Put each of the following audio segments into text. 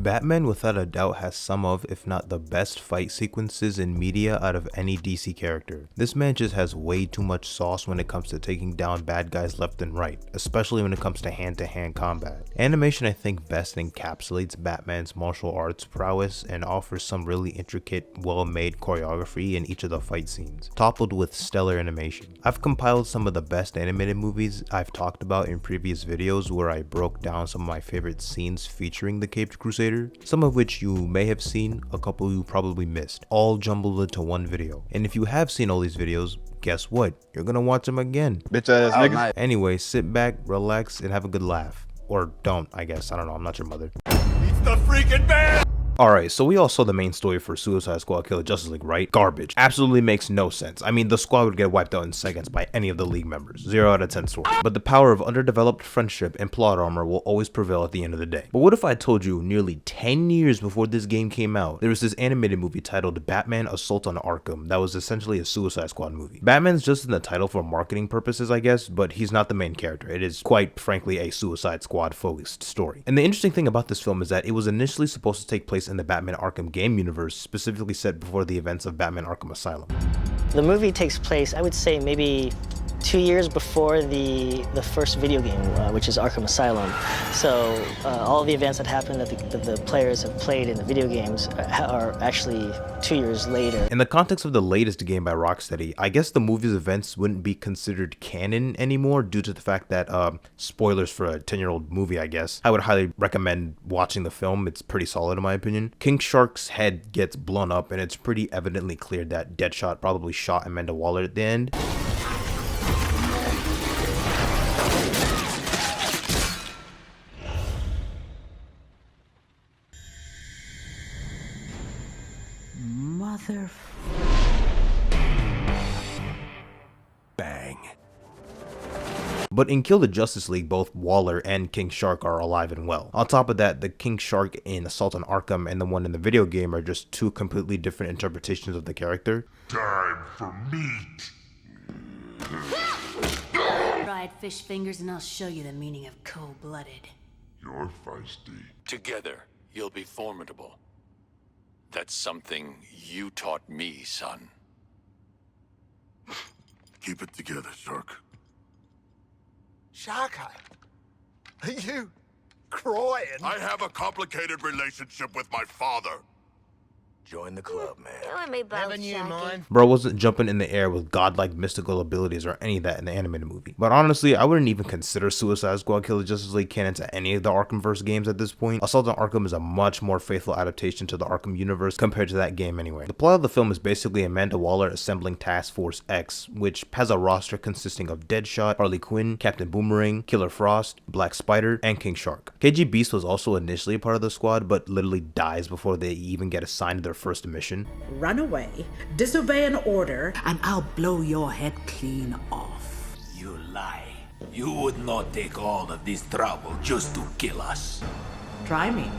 Batman without a doubt has some of, if not the best fight sequences in media out of any DC character. This man just has way too much sauce when it comes to taking down bad guys left and right, especially when it comes to hand-to-hand combat. Animation I think best encapsulates Batman's martial arts prowess and offers some really intricate, well-made choreography in each of the fight scenes, toppled with stellar animation. I've compiled some of the best animated movies I've talked about in previous videos where I broke down some of my favorite scenes featuring the Caped Crusader, some of which you may have seen, a couple you probably missed, all jumbled into one video. And if you have seen all these videos, guess what? You're gonna watch them again. Bitch ass niggas. Anyway, sit back, relax, and have a good laugh. Or don't, I guess. I don't know, I'm not your mother. It's the freaking man! Alright, so we all saw the main story for Suicide Squad Kill the Justice League, right? Garbage. Absolutely makes no sense. I mean, the squad would get wiped out in seconds by any of the League members. 0 out of 10 story. But the power of underdeveloped friendship and plot armor will always prevail at the end of the day. But what if I told you nearly 10 years before this game came out, there was this animated movie titled Batman Assault on Arkham that was essentially a Suicide Squad movie. Batman's just in the title for marketing purposes, I guess, but he's not the main character. It is quite frankly a Suicide Squad focused story. And the interesting thing about this film is that it was initially supposed to take place in the Batman Arkham Game Universe, specifically set before the events of Batman Arkham Asylum. The movie takes place, I would say, maybe 2 years before the first video game, which is Arkham Asylum. So all the events that happened that the players have played in the video games are actually 2 years later. In the context of the latest game by Rocksteady, I guess the movie's events wouldn't be considered canon anymore due to the fact that, spoilers for a 10-year-old movie, I guess. I would highly recommend watching the film. It's pretty solid in my opinion. King Shark's head gets blown up and it's pretty evidently clear that Deadshot probably shot Amanda Waller at the end. Bang. But in Kill the Justice League, both Waller and King Shark are alive and well. On top of that, the King Shark in Assault on Arkham and the one in the video game are just two completely different interpretations of the character. Time for meat. Fried fish fingers and I'll show you the meaning of cold-blooded. You're feisty. Together, you'll be formidable. That's something you taught me, son. Keep it together, Shark. Sharko, are you crying? I have a complicated relationship with my father. Join the club, man. You and me both, Never knew Sharky. mine. Bro wasn't jumping in the air with godlike mystical abilities or any of that in the animated movie. But honestly, I wouldn't even consider Suicide Squad Kill the Justice League canon to any of the Arkhamverse games at this point. Assault on Arkham is a much more faithful adaptation to the Arkham Universe compared to that game anyway. The plot of the film is basically Amanda Waller assembling Task Force X, which has a roster consisting of Deadshot, Harley Quinn, Captain Boomerang, Killer Frost, Black Spider, and King Shark. KG Beast was also initially a part of the squad, but literally dies before they even get assigned their first mission. Run away, disobey an order, and I'll blow your head clean off. You lie. You would not take all of this trouble just to kill us. Try me.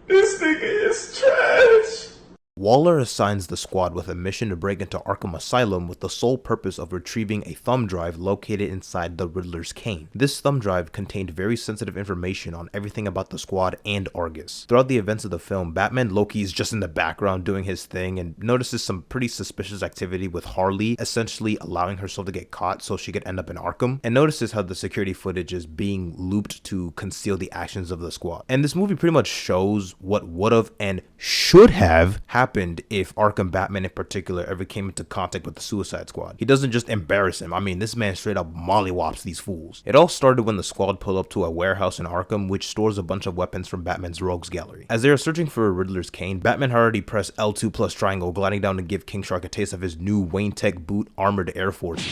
This nigga is trash. Waller assigns the squad with a mission to break into Arkham Asylum with the sole purpose of retrieving a thumb drive located inside the Riddler's cane. This thumb drive contained very sensitive information on everything about the squad and Argus. Throughout the events of the film, Batman Loki is just in the background doing his thing and notices some pretty suspicious activity with Harley essentially allowing herself to get caught so she could end up in Arkham, and notices how the security footage is being looped to conceal the actions of the squad. And this movie pretty much shows what would have and should have happened if Arkham Batman in particular ever came into contact with the Suicide Squad. He doesn't just embarrass him, I mean this man straight up mollywops these fools. It all started when the squad pulled up to a warehouse in Arkham which stores a bunch of weapons from Batman's rogues gallery. As they are searching for a Riddler's cane, Batman had already pressed L2 plus triangle, gliding down to give King Shark a taste of his new Wayne Tech boot armored Air Forces.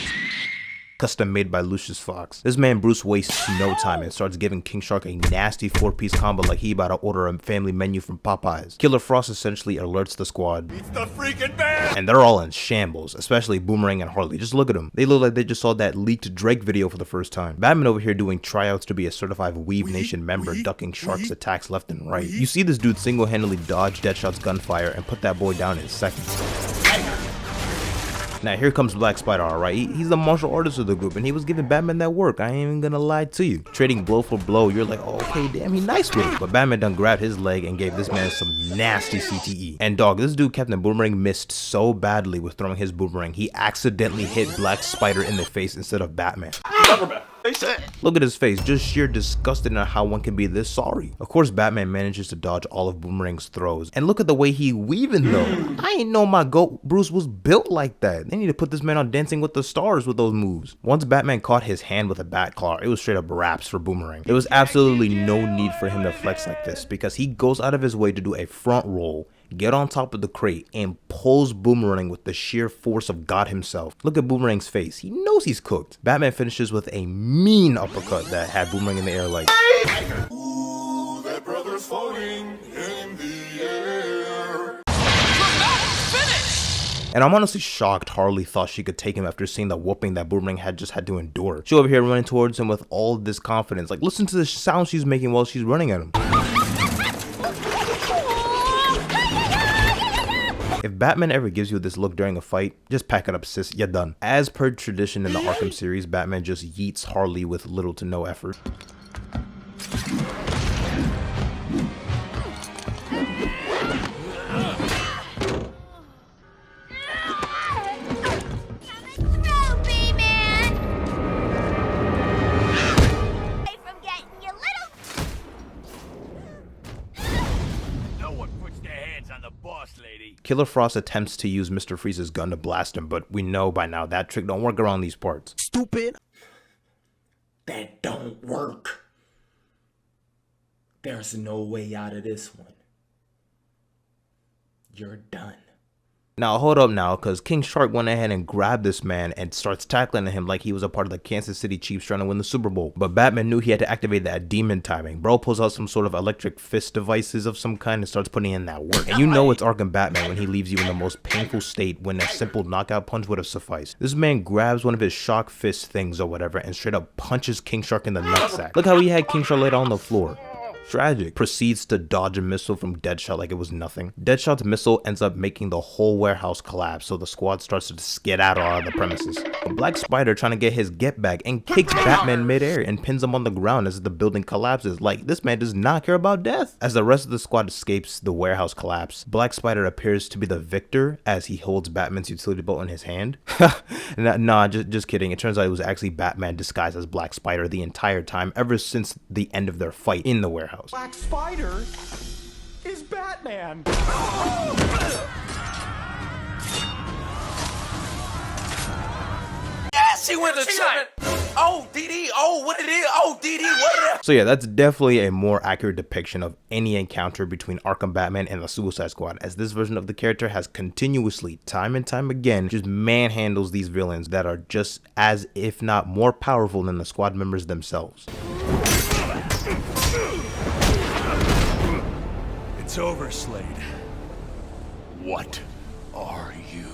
custom made by Lucius Fox. This man Bruce wastes no time and starts giving King Shark a nasty 4-piece combo like he about to order a family menu from Popeyes. Killer Frost essentially alerts the squad. It's the freaking band! And they're all in shambles, especially Boomerang and Harley. Just look at them. They look like they just saw that leaked Drake video for the first time. Batman over here doing tryouts to be a certified Weave Nation member, ducking Shark's attacks left and right. You see this dude single-handedly dodge Deadshot's gunfire and put that boy down in seconds. Now here comes Black Spider, alright? He's the martial artist of the group and he was giving Batman that work. I ain't even gonna lie to you. Trading blow for blow, you're like, oh, okay, damn, he nice with it. But Batman done grabbed his leg and gave this man some nasty CTE. And dog, this dude Captain Boomerang missed so badly with throwing his boomerang, he accidentally hit Black Spider in the face instead of Batman. Look at his face, just sheer disgusted at how one can be this sorry. Of course, Batman manages to dodge all of Boomerang's throws. And look at the way he weaving though. I ain't know my goat Bruce was built like that. They need to put this man on Dancing with the Stars with those moves. Once Batman caught his hand with a bat claw, it was straight up raps for Boomerang. There was absolutely no need for him to flex like this because he goes out of his way to do a front roll, get on top of the crate, and pulls Boomerang with the sheer force of God himself. Look at Boomerang's face. He knows he's cooked. Batman finishes with a mean uppercut that had Boomerang in the air like... Ooh, that brother's floating in the air. And I'm honestly shocked Harley thought she could take him after seeing the whooping that Boomerang had just had to endure. She over here running towards him with all this confidence. Like, listen to the sound she's making while she's running at him. If Batman ever gives you this look during a fight, just pack it up, sis, you're done. As per tradition in the Arkham series, Batman just yeets Harley with little to no effort. Killer Frost attempts to use Mr. Freeze's gun to blast him, but we know by now that trick don't work around these parts. Stupid. That don't work. There's no way out of this one. You're done. Now hold up now, cause King Shark went ahead and grabbed this man and starts tackling him like he was a part of the Kansas City Chiefs trying to win the Super Bowl. But Batman knew he had to activate that demon timing. Bro pulls out some sort of electric fist devices of some kind and starts putting in that work. And you know it's Arkham Batman when he leaves you in the most painful state when a simple knockout punch would have sufficed. This man grabs one of his shock fist things or whatever and straight up punches King Shark in the nutsack. Look how he had King Shark laid on the floor. Tragic. Proceeds to dodge a missile from Deadshot like it was nothing. Deadshot's missile ends up making the whole warehouse collapse, so the squad starts to skedaddle out of the premises. Black Spider trying to get his get back and kicks Batman midair and pins him on the ground as the building collapses. Like, this man does not care about death. As the rest of the squad escapes the warehouse collapse, Black Spider appears to be the victor as he holds Batman's utility belt in his hand. Nah, just kidding. It turns out it was actually Batman disguised as Black Spider the entire time, ever since the end of their fight in the warehouse. Black Spider is Batman. Yes, he went to seven. Oh, DD. Oh, what it is. Oh, DD. What it is. So yeah, that's definitely a more accurate depiction of any encounter between Arkham Batman and the Suicide Squad, as this version of the character has continuously, time and time again, just manhandles these villains that are just as, if not more powerful than the squad members themselves. It's over, Slade. What are you?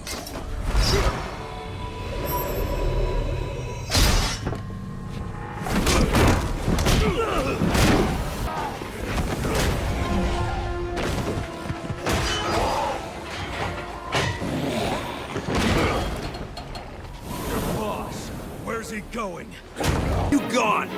Your boss, where's he going? You gone!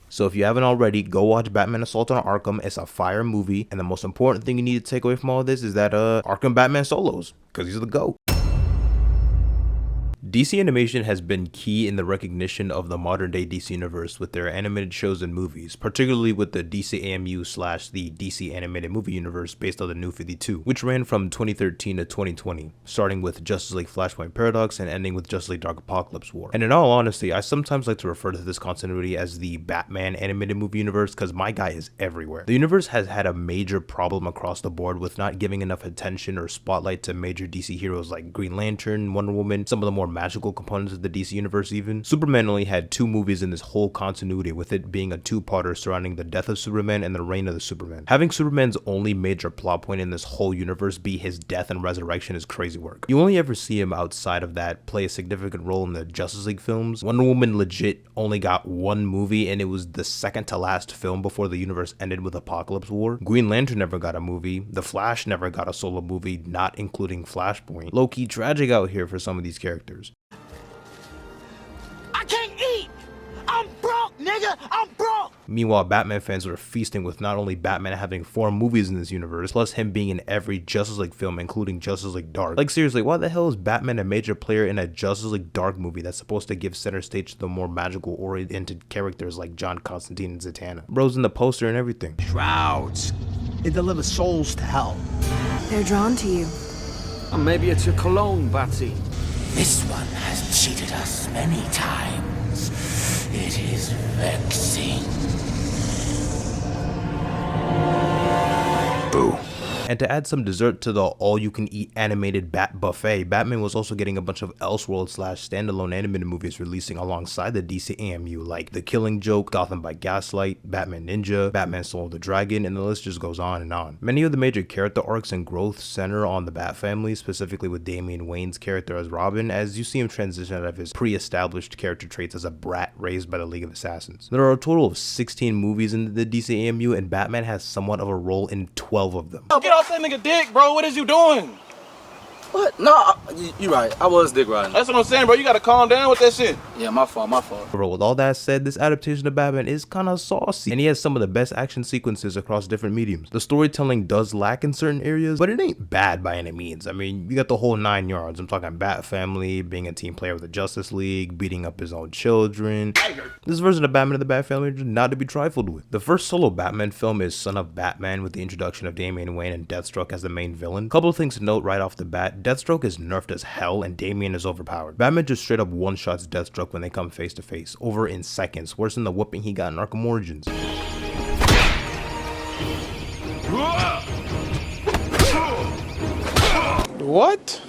So if you haven't already, go watch Batman Assault on Arkham. It's a fire movie, and the most important thing you need to take away from all of this is that Arkham Batman solos, because he's the GOAT. DC Animation has been key in the recognition of the modern day DC Universe with their animated shows and movies, particularly with the DCAMU / the DC Animated Movie Universe based on the New 52, which ran from 2013 to 2020, starting with Justice League Flashpoint Paradox and ending with Justice League Dark Apocalypse War. And in all honesty, I sometimes like to refer to this continuity as the Batman Animated Movie Universe because my guy is everywhere. The universe has had a major problem across the board with not giving enough attention or spotlight to major DC heroes like Green Lantern, Wonder Woman, some of the more magical components of the DC Universe even. Superman only had 2 movies in this whole continuity, with it being a 2-parter surrounding the death of Superman and the reign of the Superman. Having Superman's only major plot point in this whole universe be his death and resurrection is crazy work. You only ever see him outside of that play a significant role in the Justice League films. Wonder Woman legit only got 1 movie and it was the second to last film before the universe ended with Apocalypse War. Green Lantern never got a movie. The Flash never got a solo movie, not including Flashpoint. Low-key tragic out here for some of these characters. I can't eat! I'm broke, nigga! I'm broke! Meanwhile, Batman fans were feasting with not only Batman having 4 movies in this universe, plus him being in every Justice League film, including Justice League Dark. Like seriously, why the hell is Batman a major player in a Justice League Dark movie that's supposed to give center stage to the more magical oriented characters like John Constantine and Zatanna? Bro's in the poster and everything. Shrouds. It delivers souls to hell. They're drawn to you. Or maybe it's your cologne, Batsy. This one has cheated us many times. It is vexing. Boo. And to add some dessert to the all-you-can-eat animated Bat buffet, Batman was also getting a bunch of Elseworld / standalone animated movies releasing alongside the DCAMU, like The Killing Joke, Gotham by Gaslight, Batman Ninja, Batman Soul of the Dragon, and the list just goes on and on. Many of the major character arcs and growth center on the Bat family, specifically with Damian Wayne's character as Robin, as you see him transition out of his pre-established character traits as a brat raised by the League of Assassins. There are a total of 16 movies in the DCAMU, and Batman has somewhat of a role in 12 of them. Get off that nigga dick, bro. What is you doing? What? No, you right. I was dick riding. That's what I'm saying, bro. You gotta calm down with that shit. Yeah, my fault. Bro, with all that said, this adaptation of Batman is kinda saucy, and he has some of the best action sequences across different mediums. The storytelling does lack in certain areas, but it ain't bad by any means. I mean, you got the whole 9 yards. I'm talking Bat family, being a team player with the Justice League, beating up his own children. This version of Batman and the Bat family is not to be trifled with. The first solo Batman film is Son of Batman, with the introduction of Damian Wayne and Deathstroke as the main villain. Couple of things to note right off the bat: Deathstroke is nerfed as hell and Damian is overpowered. Batman just straight up one-shots Deathstroke when they come face to face, over in seconds, worse than the whooping he got in Arkham Origins. What?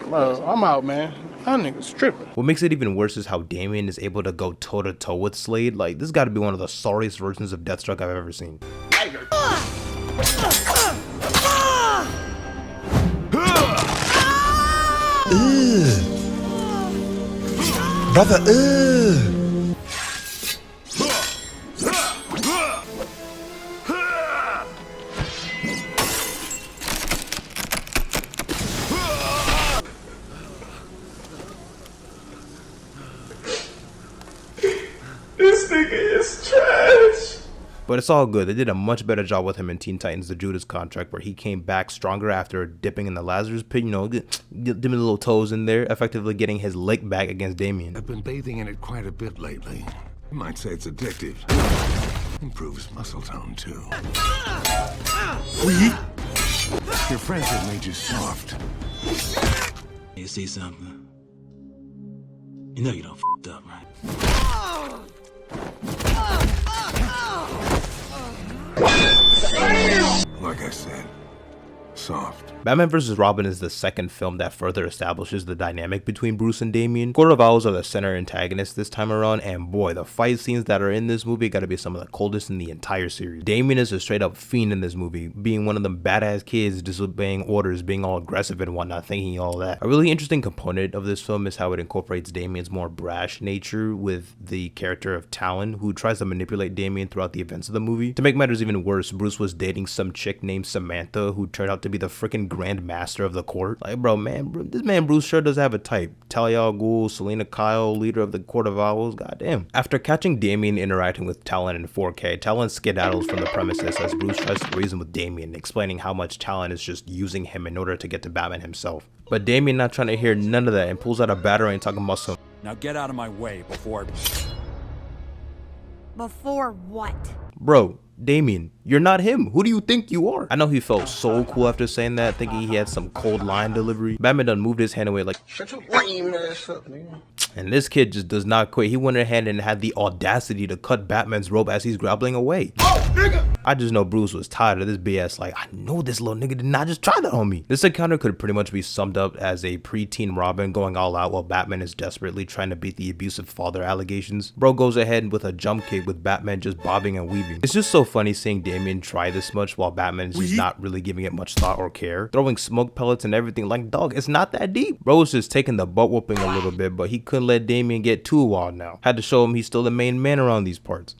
Bro, I'm out, man. That nigga's tripping. What makes it even worse is how Damian is able to go toe-to-toe with Slade. Like, this gotta be one of the sorriest versions of Deathstroke I've ever seen. Brother, This nigga is trash. But it's all good. They did a much better job with him in Teen Titans The Judas Contract, where he came back stronger after dipping in the Lazarus pit, you know, dipping the little toes in there, effectively getting his lick back against Damian. I've been bathing in it quite a bit lately. You might say it's addictive. Improves muscle tone, too. Your friends have made you soft. You see something? You know you don't f***ed up, right? Like I said, soft. Batman vs. Robin is the second film that further establishes the dynamic between Bruce and Damian. Court of Owls are the center antagonists this time around, and boy, the fight scenes that are in this movie gotta be some of the coldest in the entire series. Damian is a straight up fiend in this movie, being one of them badass kids, disobeying orders, being all aggressive and whatnot, thinking all that. A really interesting component of this film is how it incorporates Damian's more brash nature with the character of Talon, who tries to manipulate Damian throughout the events of the movie. To make matters even worse, Bruce was dating some chick named Samantha, who turned out to be the freaking Grand Master of the Court. Like, bro, this man Bruce sure does have a type. Talia al Ghul, Selena Kyle, leader of the Court of Owls, goddamn. After catching Damian interacting with Talon in 4K, Talon skedaddles from the premises as Bruce tries to reason with Damian, explaining how much Talon is just using him in order to get to Batman himself. But Damian not trying to hear none of that and pulls out a battery and talking about some. Now get out of my way before... Before what? Bro, Damian, you're not him. Who do you think you are? I know he felt so cool after saying that, thinking he had some cold line delivery. Batman done moved his hand away like, shut your lame ass up, nigga. And this kid just does not quit. He went ahead and had the audacity to cut Batman's rope as he's grappling away. Oh, nigga! I just know Bruce was tired of this BS. Like, I know this little nigga did not just try that on me. This encounter could pretty much be summed up as a preteen Robin going all out while Batman is desperately trying to beat the abusive father allegations. Bro goes ahead with a jump kick with Batman just bobbing and weaving. It's just so funny seeing Damian try this much while Batman is just not really giving it much thought or care. Throwing smoke pellets and everything. Like, dog, it's not that deep. Bro was just taking the butt whooping a little bit, but he couldn't let Damian get too wild now. Had to show him he's still the main man around these parts.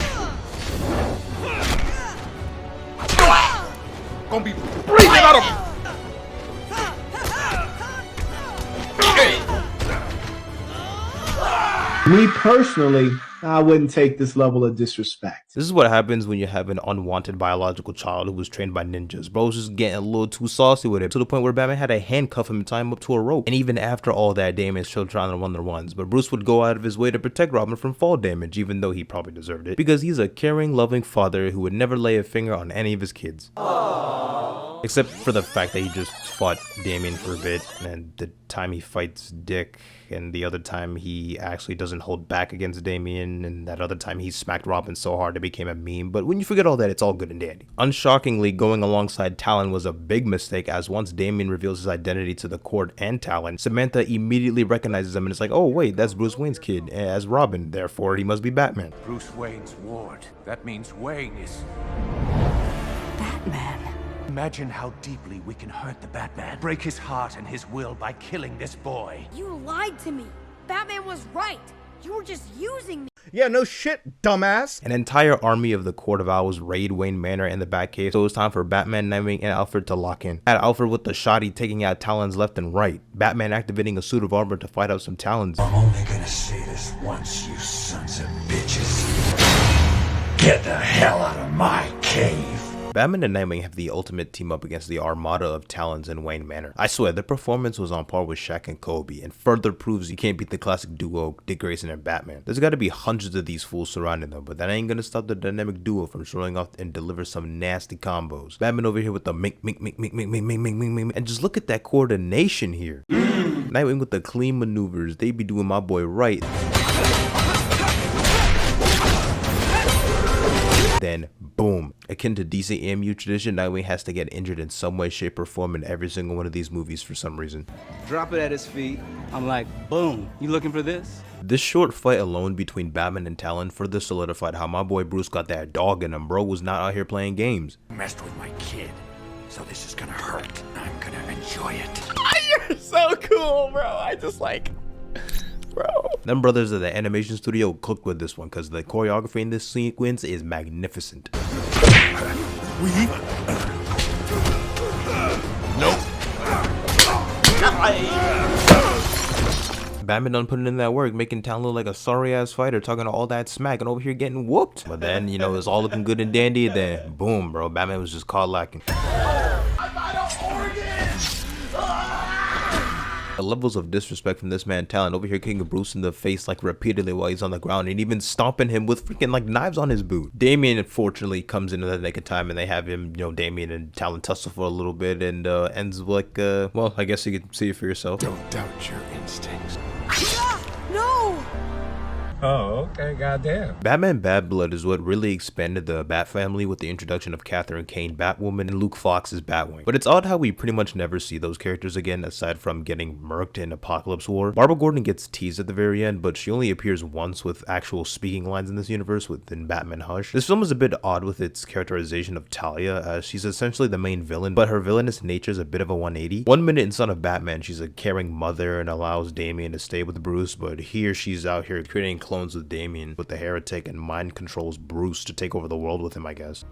Gonna be breathing out of. Me personally, I wouldn't take this level of disrespect. This is what happens when you have an unwanted biological child who was trained by ninjas. Bro's just getting a little too saucy with it, to the point where Batman had to handcuff him and tie him up to a rope. And even after all that, Damian's still trying to run the runs, but Bruce would go out of his way to protect Robin from fall damage, even though he probably deserved it, because he's a caring, loving father who would never lay a finger on any of his kids. Aww. Except for the fact that he just fought Damian for a bit, and the time he fights Dick, and the other time he actually doesn't hold back against Damian, and that other time he smacked Robin so hard it became a meme. But when you forget all that, it's all good and dandy. Unshockingly, going alongside Talon was a big mistake, as once Damian reveals his identity to the court and Talon, Samantha immediately recognizes him and is like, oh wait, that's Bruce Wayne's kid as Robin, therefore he must be Batman. Bruce Wayne's ward. That means Wayne is... Batman. Imagine how deeply we can hurt the Batman. Break his heart and his will by killing this boy. You lied to me. Batman was right. You were just using me. Yeah, no shit, dumbass. An entire army of the Court of Owls raid Wayne Manor and the Batcave, so it was time for Batman, Nightwing, and Alfred to lock in. Had Alfred with the shotty taking out Talons left and right. Batman activating a suit of armor to fight out some Talons. I'm only gonna say this once, you sons of bitches. Get the hell out of my cave. Batman and Nightwing have the ultimate team up against the armada of Talons in Wayne Manor. I swear, the performance was on par with Shaq and Kobe, and further proves you can't beat the classic duo Dick Grayson and Batman. There's gotta be hundreds of these fools surrounding them, but that ain't gonna stop the dynamic duo from showing off and deliver some nasty combos. Batman over here with the mink, and just look at that coordination here. Nightwing with the clean maneuvers, they be doing my boy right. Then boom, akin to DCAMU tradition, Nightwing has to get injured in some way, shape, or form in every single one of these movies for some reason. Drop it at his feet. I'm like, boom, you looking for this? This short fight alone between Batman and Talon further solidified how my boy Bruce got that dog in him. Bro was not out here playing games. Messed with my kid, so this is gonna hurt. I'm gonna enjoy it. You're so cool, bro. I just like... Bro. Them brothers at the animation studio cooked with this one, because the choreography in this sequence is magnificent. Nope. Batman done putting in that work, making Talon look like a sorry ass fighter, talking all that smack and over here getting whooped. But then, you know, it's all looking good and dandy, then boom, bro, Batman was just caught lacking. The levels of disrespect from this man Talon over here kicking Bruce in the face like repeatedly while he's on the ground, and even stomping him with freaking like knives on his boot. Damian unfortunately comes into the nick of time, and they have him, you know, Damian and Talon tussle for a little bit, and ends like well, I guess you can see it for yourself. Don't doubt your instincts. No! Oh, okay, goddamn. Batman Bad Blood is what really expanded the Bat family with the introduction of Catherine Kane Batwoman and Luke Fox's Batwing. But it's odd how we pretty much never see those characters again, aside from getting murked in Apocalypse War. Barbara Gordon gets teased at the very end, but she only appears once with actual speaking lines in this universe within Batman Hush. This film is a bit odd with its characterization of Talia, as she's essentially the main villain, but her villainous nature is a bit of a 180. 1 minute in Son of Batman, she's a caring mother and allows Damian to stay with Bruce, but here she's out here creating clones with Damian with the heretic and mind controls Bruce to take over the world with him, I guess.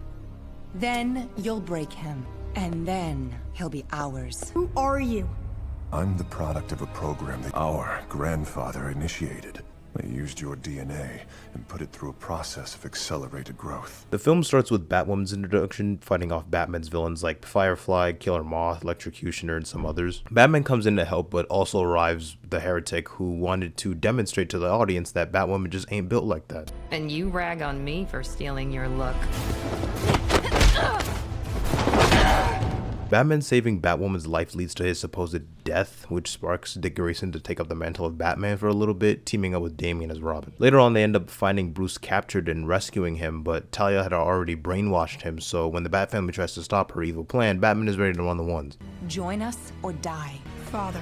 Then you'll break him, And then he'll be ours. Who are you? I'm the product of a program that our grandfather initiated. They used your DNA and put it through a process of accelerated growth. The film starts with Batwoman's introduction, fighting off Batman's villains like Firefly, Killer Moth, Electrocutioner, and some others. Batman comes in to help, but also arrives the heretic who wanted to demonstrate to the audience that Batwoman just ain't built like that. And you rag on me for stealing your look. Batman saving Batwoman's life leads to his supposed death, which sparks Dick Grayson to take up the mantle of Batman for a little bit, teaming up with Damian as Robin. Later on, they end up finding Bruce captured and rescuing him, but Talia had already brainwashed him, so when the Bat family tries to stop her evil plan, Batman is ready to run the ones. Join us or die. Father.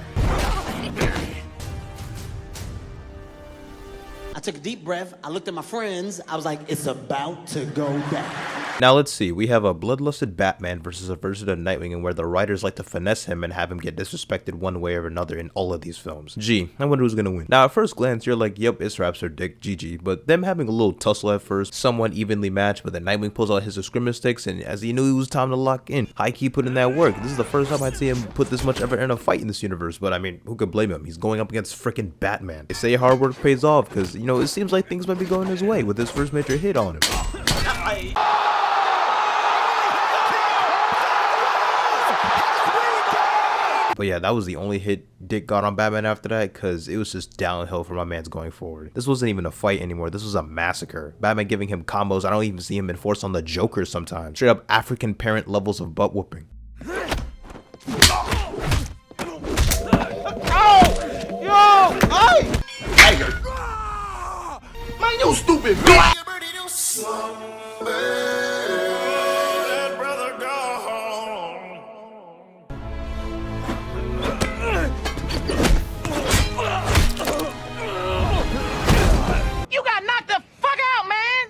I took a deep breath, I looked at my friends, I was like, it's about to go down. Now let's see, we have a bloodlusted Batman versus a version of Nightwing, and where the writers like to finesse him and have him get disrespected one way or another in all of these films. Gee, I wonder who's gonna win. Now at first glance, you're like, yep, it's Raps or Dick, GG, but them having a little tussle at first, somewhat evenly matched, but then Nightwing pulls out his scrimmage sticks, and as he knew it was time to lock in, high-key put in that work. This is the first time I'd see him put this much effort in a fight in this universe, but I mean, who could blame him? He's going up against freaking Batman. They say hard work pays off, because, you know, it seems like things might be going his way with his first major hit on him. But yeah, that was the only hit Dick got on Batman after that, because it was just downhill for my man's going forward. This wasn't even a fight anymore, this was a massacre. Batman giving him combos I don't even see him enforce on the Joker sometimes. Straight up African parent levels of butt whooping. Oh! Yo! Hey! Tiger! Man, you stupid bitch!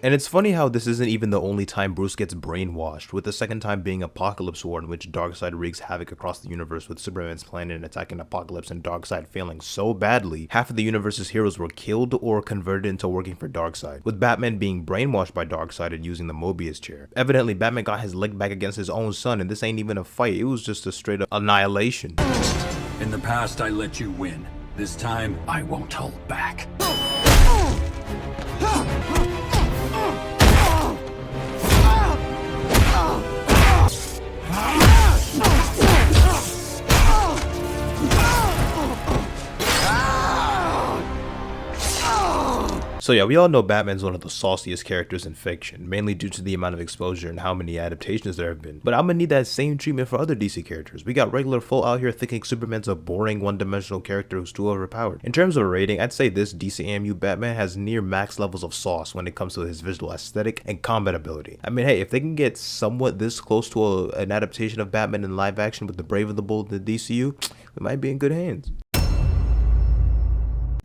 And it's funny how this isn't even the only time Bruce gets brainwashed, with the second time being Apocalypse War, in which Darkseid wreaks havoc across the universe with Superman's plan and attacking Apocalypse and Darkseid failing so badly, half of the universe's heroes were killed or converted into working for Darkseid, with Batman being brainwashed by Darkseid and using the Mobius chair. Evidently, Batman got his leg back against his own son, and this ain't even a fight, it was just a straight up annihilation. In the past, I let you win. This time, I won't hold back. So yeah, we all know Batman's one of the sauciest characters in fiction, mainly due to the amount of exposure and how many adaptations there have been. But I'm gonna need that same treatment for other DC characters. We got regular folk out here thinking Superman's a boring one-dimensional character who's too overpowered. In terms of rating, I'd say this DCAMU Batman has near max levels of sauce when it comes to his visual aesthetic and combat ability. I mean, hey, if they can get somewhat this close to an adaptation of Batman in live action with the Brave and the Bold in the DCU, we might be in good hands.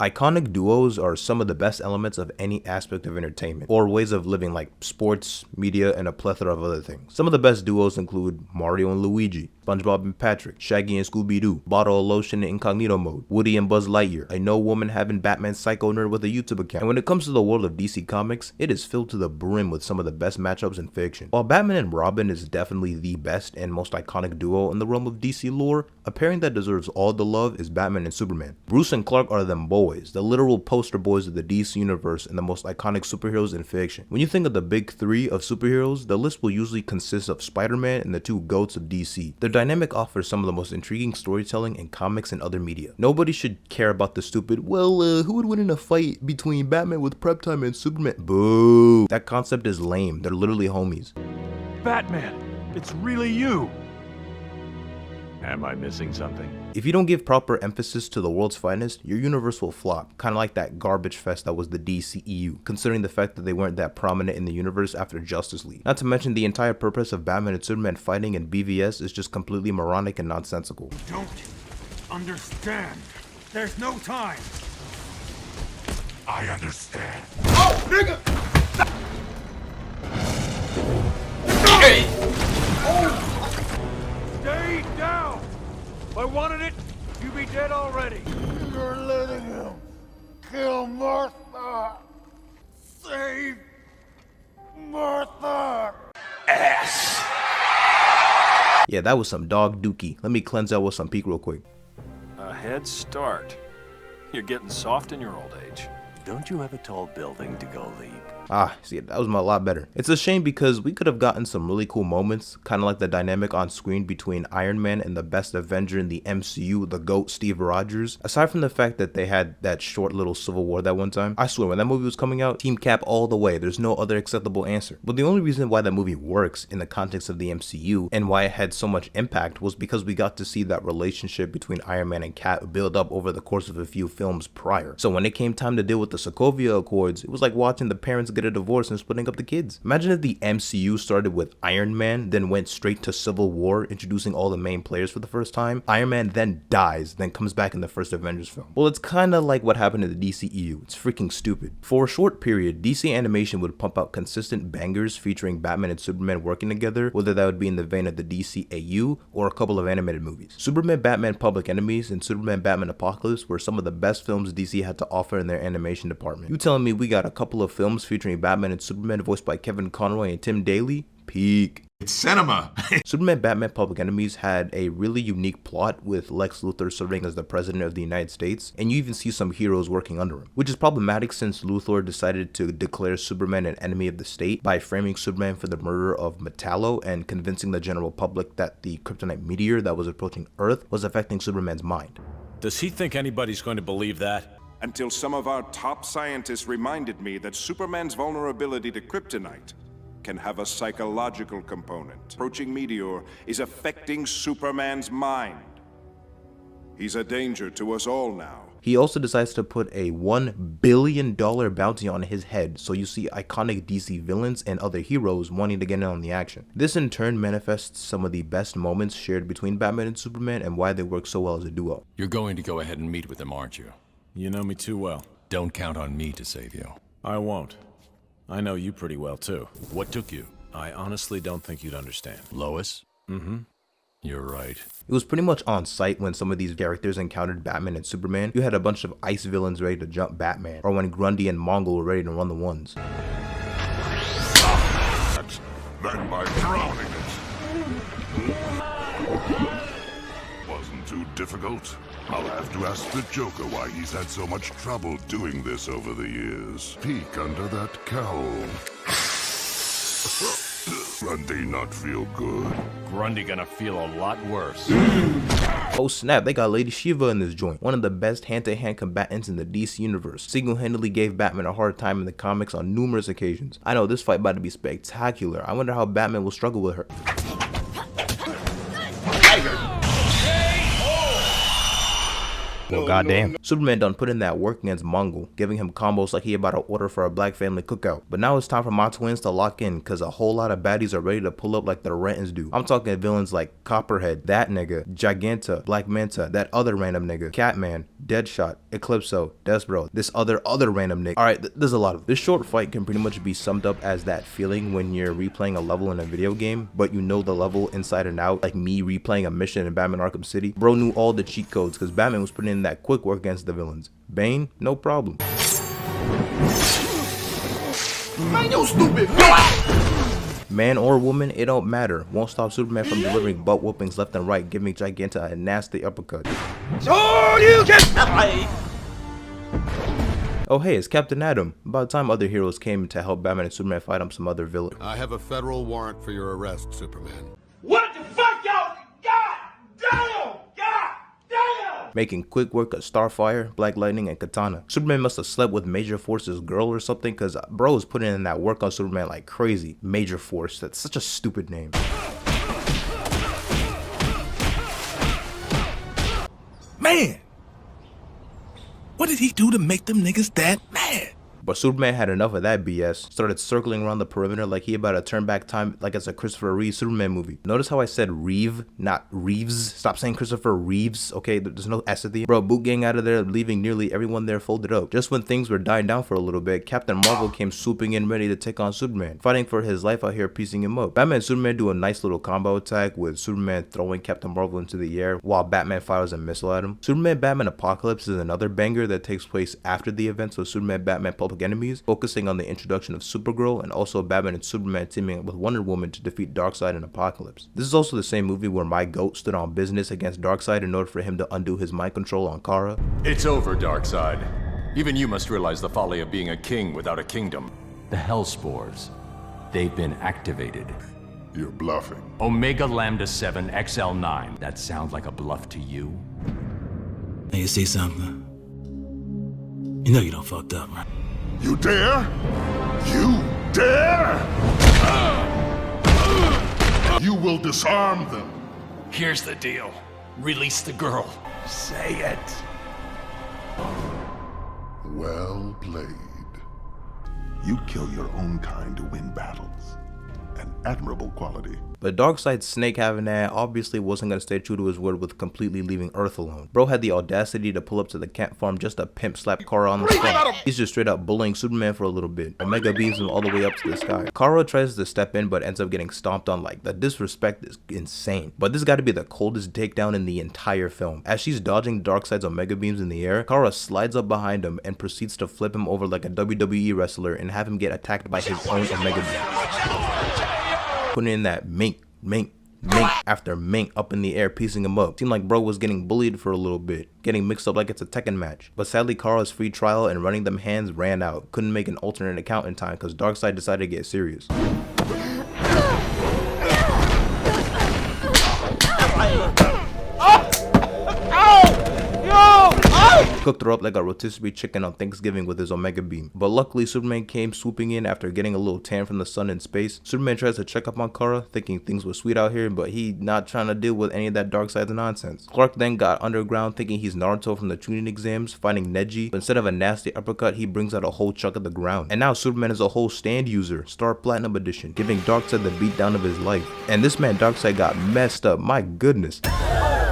Iconic duos are some of the best elements of any aspect of entertainment, or ways of living like sports, media, and a plethora of other things. Some of the best duos include Mario and Luigi, SpongeBob and Patrick, Shaggy and Scooby-Doo, Bottle of Lotion in Incognito Mode, Woody and Buzz Lightyear, a no woman having Batman Psycho Nerd with a YouTube account. And when it comes to the world of DC Comics, it is filled to the brim with some of the best matchups in fiction. While Batman and Robin is definitely the best and most iconic duo in the realm of DC lore, a pairing that deserves all the love is Batman and Superman. Bruce and Clark are them boys, the literal poster boys of the DC universe and the most iconic superheroes in fiction. When you think of the big three of superheroes, the list will usually consist of Spider-Man and the two GOATs of DC. Their dynamic offers some of the most intriguing storytelling in comics and other media. Nobody should care about the stupid, well, who would win in a fight between Batman with prep time and Superman? Boo! That concept is lame. They're literally homies. Batman, it's really you. Am I missing something? If you don't give proper emphasis to the world's finest, your universe will flop, kind of like that garbage fest that was the DCEU, considering the fact that they weren't that prominent in the universe after Justice League. Not to mention the entire purpose of Batman and Superman fighting in BVS is just completely moronic and nonsensical. Don't understand. There's no time. I understand. Oh, nigga! Hey! Oh. Stay down! If I wanted it, you'd be dead already. You're letting him kill Martha. Save Martha. Ass. Yeah, that was some dog dookie. Let me cleanse out with some peak real quick. A head start. You're getting soft in your old age. Don't you have a tall building to go leap? Ah, see, that was a lot better. It's a shame because we could have gotten some really cool moments, kind of like the dynamic on screen between Iron Man and the best Avenger in the MCU, the GOAT Steve Rogers. Aside from the fact that they had that short little Civil War that one time, I swear when that movie was coming out, Team Cap all the way. There's no other acceptable answer. But the only reason why that movie works in the context of the MCU and why it had so much impact was because we got to see that relationship between Iron Man and Cap build up over the course of a few films prior. So when it came time to deal with the Sokovia Accords, it was like watching the parents get a divorce and splitting up the kids. Imagine if the MCU started with Iron Man, then went straight to Civil War, introducing all the main players for the first time. Iron Man then dies, then comes back in the first Avengers film. Well, it's kind of like what happened in the DCEU. It's freaking stupid. For a short period, DC Animation would pump out consistent bangers featuring Batman and Superman working together, whether that would be in the vein of the DCAU or a couple of animated movies. Superman Batman Public Enemies and Superman Batman Apocalypse were some of the best films DC had to offer in their animation department. You telling me we got a couple of films featuring Batman and Superman voiced by Kevin Conroy and Tim Daly? Peak. It's cinema. Superman Batman Public Enemies had a really unique plot with Lex Luthor serving as the president of the United States, and you even see some heroes working under him, which is problematic since Luthor decided to declare Superman an enemy of the state by framing Superman for the murder of Metallo and convincing the general public that the kryptonite meteor that was approaching Earth was affecting Superman's mind. Does he think anybody's going to believe that? Until some of our top scientists reminded me that Superman's vulnerability to kryptonite can have a psychological component. Approaching meteor is affecting Superman's mind. He's a danger to us all now. He also decides to put a $1 billion bounty on his head, so you see iconic DC villains and other heroes wanting to get in on the action. This in turn manifests some of the best moments shared between Batman and Superman and why they work so well as a duo. You're going to go ahead and meet with them, aren't you? You know me too well. Don't count on me to save you. I won't. I know you pretty well too. What took you? I honestly don't think you'd understand. Lois? Mm-hmm. You're right. It was pretty much on sight when some of these characters encountered Batman and Superman. You had a bunch of ice villains ready to jump Batman, or when Grundy and Mongol were ready to run the ones. Then by drowning it. Wasn't too difficult. I'll have to ask the Joker why he's had so much trouble doing this over the years. Peek under that cowl. Grundy not feel good. Grundy gonna feel a lot worse. Oh snap, they got Lady Shiva in this joint. One of the best hand-to-hand combatants in the DC Universe. Single-handedly gave Batman a hard time in the comics on numerous occasions. I know this fight about to be spectacular. I wonder how Batman will struggle with her. Well, goddamn. Superman done put in that work against Mongol, giving him combos like he about to order for a black family cookout. But now it's time for my twins to lock in, cause a whole lot of baddies are ready to pull up like the Rentons do. I'm talking villains like Copperhead, that nigga, Giganta, Black Manta, that other random nigga, Catman, Deadshot, Eclipso, Despero, this other random nigga. Alright, there's a lot of. This short fight can pretty much be summed up as that feeling when you're replaying a level in a video game, but you know the level inside and out, like me replaying a mission in Batman Arkham City. Bro knew all the cheat codes, cause Batman was putting in that quick work against the villains. Bane, no problem. Man, you stupid. Man or woman, it don't matter. Won't stop Superman from delivering butt whoopings left and right, giving Giganta a nasty uppercut. So you can Oh hey, it's Captain Atom. About time other heroes came to help Batman and Superman fight up some other villains. I have a federal warrant for your arrest, Superman. What the fuck, y'all? God damn! Making quick work of Starfire, Black Lightning, and Katana. Superman must have slept with Major Force's girl or something, cause bro is putting in that work on Superman like crazy. Major Force, that's such a stupid name. Man! What did he do to make them niggas that mad? But Superman had enough of that BS, started circling around the perimeter like he about to turn back time like it's a Christopher Reeve Superman movie. Notice how I said Reeve, not Reeves? Stop saying Christopher Reeves, okay? There's no S at the end. Bro, Boot Gang out of there, leaving nearly everyone there folded up. Just when things were dying down for a little bit, Captain Marvel came swooping in ready to take on Superman, fighting for his life out here piecing him up. Batman and Superman do a nice little combo attack with Superman throwing Captain Marvel into the air while Batman fires a missile at him. Superman Batman Apocalypse is another banger that takes place after the events of Superman Batman Pulp public enemies, focusing on the introduction of Supergirl and also Batman and Superman teaming up with Wonder Woman to defeat Darkseid and Apocalypse. This is also the same movie where my goat stood on business against Darkseid in order for him to undo his mind control on Kara. It's over, Darkseid. Even you must realize the folly of being a king without a kingdom. The Hellspores. They've been activated. You're bluffing. Omega Lambda 7 XL9. That sounds like a bluff to you? Now you see something? You know you done fucked up, right? You dare? You dare? You will disarm them. Here's the deal. Release the girl. Say it. Well played. You kill your own kind to win battles. An admirable quality. But Darkseid's snake having that obviously wasn't going to stay true to his word with completely leaving Earth alone. Bro had the audacity to pull up to the camp farm just to pimp slap Kara on the spot. He's just straight up bullying Superman for a little bit. Omega beams him all the way up to the sky. Kara tries to step in but ends up getting stomped on. Like, the disrespect is insane. But this got to be the coldest takedown in the entire film. As she's dodging Darkseid's Omega beams in the air, Kara slides up behind him and proceeds to flip him over like a WWE wrestler and have him get attacked by his own Omega beam. Putting in that mink after mink up in the air, piecing him up. Seemed like bro was getting bullied for a little bit, getting mixed up like it's a Tekken match. But sadly, Kara's free trial and running them hands ran out. Couldn't make an alternate account in time because Darkseid decided to get serious. Cooked her up like a rotisserie chicken on Thanksgiving with his Omega beam. But luckily, Superman came swooping in after getting a little tan from the sun in space. Superman tries to check up on Kara, thinking things were sweet out here, but he not trying to deal with any of that Darkseid's nonsense. Clark then got underground thinking he's Naruto from the Chunin exams, fighting Neji, but instead of a nasty uppercut, he brings out a whole chunk of the ground. And now Superman is a whole stand user, Star Platinum edition, giving Darkseid the beatdown of his life. And this man Darkseid got messed up, my goodness.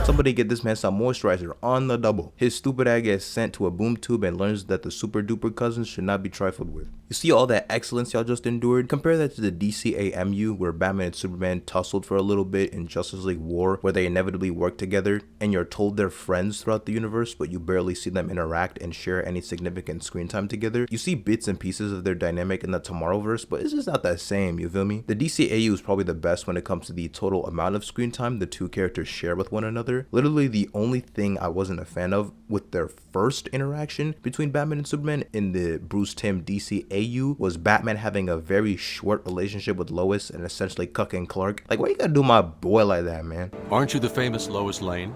Somebody get this man some moisturizer on the double. His stupid ass gets sent to a boom tube and learns that the super duper cousins should not be trifled with. You see all that excellence y'all just endured? Compare that to the DCAMU where Batman and Superman tussled for a little bit in Justice League War, where they inevitably work together and you're told they're friends throughout the universe, but you barely see them interact and share any significant screen time together. You see bits and pieces of their dynamic in the Tomorrowverse, but it's just not the same, you feel me? The DCAU is probably the best when it comes to the total amount of screen time the two characters share with one another. Literally the only thing I wasn't a fan of with their first interaction between Batman and Superman in the Bruce Timm DCAU was Batman having a very short relationship with Lois and essentially cucking Clark. Like, why you gotta do my boy like that, man? Aren't you the famous Lois Lane?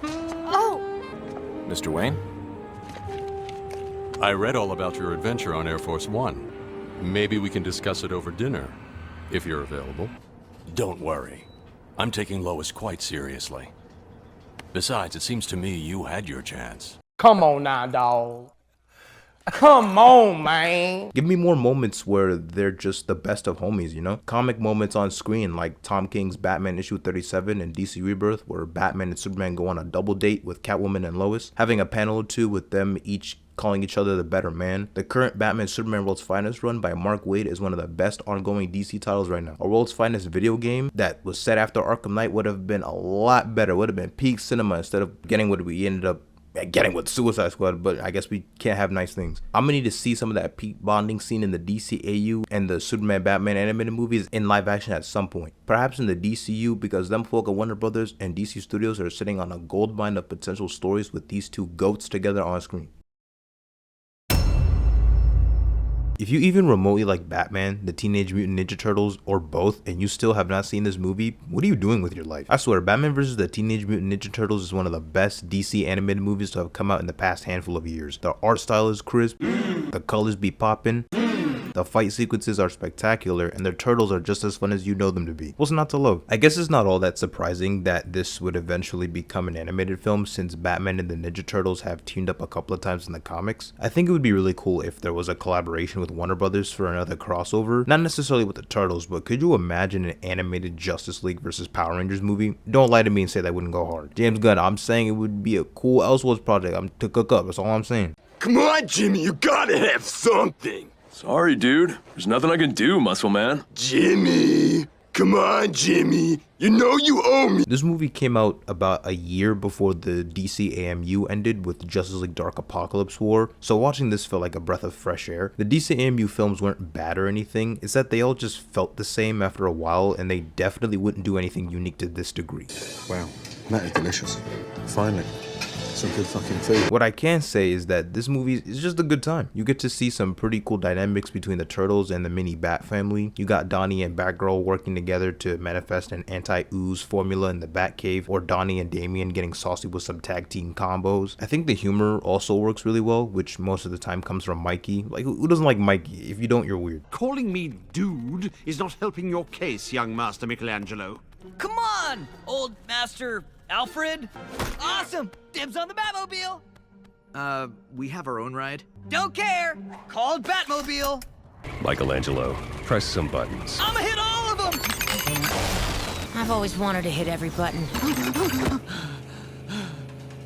Oh! Mr. Wayne? I read all about your adventure on Air Force One. Maybe we can discuss it over dinner, if you're available. Don't worry. I'm taking Lois quite seriously. Besides, it seems to me you had your chance. Come on now, dawg. Come on, man. Give me more moments where they're just the best of homies, you know? Comic moments on screen like Tom King's Batman issue 37 and DC Rebirth, where Batman and Superman go on a double date with Catwoman and Lois, having a panel or two with them each calling each other the better man. The current Batman Superman World's Finest run by Mark Waid is one of the best ongoing DC titles right now. A World's Finest video game that was set after Arkham Knight would have been a lot better, would have been peak cinema instead of getting what we ended up getting with Suicide Squad, but I guess we can't have nice things. I'm gonna need to see some of that peak bonding scene in the DCAU and the Superman Batman animated movies in live action at some point. Perhaps in the DCU, because them folk at Warner Brothers and DC Studios are sitting on a gold mine of potential stories with these two goats together on screen. If you even remotely like Batman, the Teenage Mutant Ninja Turtles, or both, and you still have not seen this movie, what are you doing with your life? I swear, Batman vs. the Teenage Mutant Ninja Turtles is one of the best DC animated movies to have come out in the past handful of years. The art style is crisp, the colors be poppin', the fight sequences are spectacular, and their turtles are just as fun as you know them to be. What's not to love? I guess it's not all that surprising that this would eventually become an animated film since Batman and the Ninja Turtles have teamed up a couple of times in the comics. I think it would be really cool if there was a collaboration with Warner Brothers for another crossover. Not necessarily with the Turtles, but could you imagine an animated Justice League versus Power Rangers movie? Don't lie to me and say that wouldn't go hard. James Gunn, I'm saying it would be a cool Elseworlds project to cook up. That's all I'm saying. Come on, Jimmy, you gotta have something. Sorry, dude. There's nothing I can do, muscle man. Jimmy! Come on, Jimmy. You know you owe me. This movie came out about a year before the DCAMU ended with Justice League Dark Apocalypse War, so watching this felt like a breath of fresh air. The DCAMU films weren't bad or anything, it's that they all just felt the same after a while, and they definitely wouldn't do anything unique to this degree. Wow, that is delicious. Finally. Some good fucking food. What I can say is that this movie is just a good time. You get to see some pretty cool dynamics between the Turtles and the mini Bat family. You got Donnie and Batgirl working together to manifest an anti-ooze formula in the Batcave, or Donnie and Damian getting saucy with some tag team combos. I think the humor also works really well, which most of the time comes from Mikey. Like, who doesn't like Mikey? If you don't, you're weird. Calling me dude is not helping your case, young Master Michelangelo. Come on, old Master Alfred. Awesome. Dibs on the Batmobile. We have our own ride? Don't care. Called Batmobile. Michelangelo, press some buttons. I'ma hit all of them. I've always wanted to hit every button.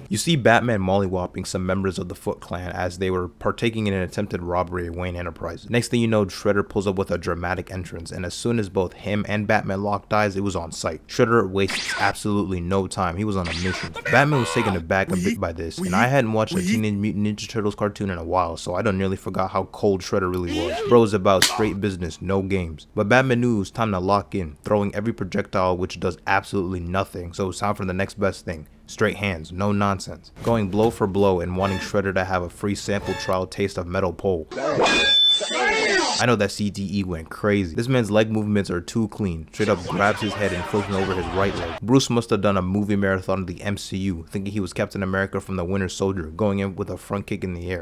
You see Batman mollywopping some members of the Foot Clan as they were partaking in an attempted robbery of Wayne Enterprises. Next thing you know, Shredder pulls up with a dramatic entrance, and as soon as both him and Batman locked eyes, it was on sight. Shredder wastes absolutely no time. He was on a mission. Batman was taken aback a bit by this, and I hadn't watched a Teenage Mutant Ninja Turtles cartoon in a while, so I done nearly forgot how cold Shredder really was. Bro is about straight business, no games. But Batman knew it was time to lock in, throwing every projectile which does absolutely nothing, so it was time for the next best thing. Straight hands, no nonsense. Going blow for blow and wanting Shredder to have a free sample trial taste of metal pole. I know that CTE went crazy. This man's leg movements are too clean. Straight up grabs his head and flips him over his right leg. Bruce must have done a movie marathon of the MCU, thinking he was Captain America from the Winter Soldier, going in with a front kick in the air.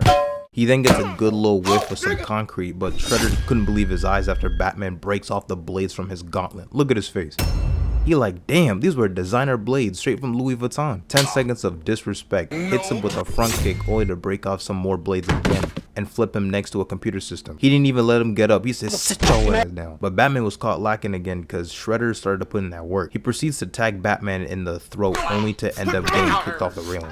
He then gets a good little whiff of some concrete, but Shredder couldn't believe his eyes after Batman breaks off the blades from his gauntlet. Look at his face. He like, damn, these were designer blades straight from Louis Vuitton. 10 seconds of disrespect, hits him with a front kick only to break off some more blades again and flip him next to a computer system. He didn't even let him get up. He said, sit your ass down. But Batman was caught lacking again because Shredder started to put in that work. He proceeds to tag Batman in the throat only to end up getting kicked off the railing.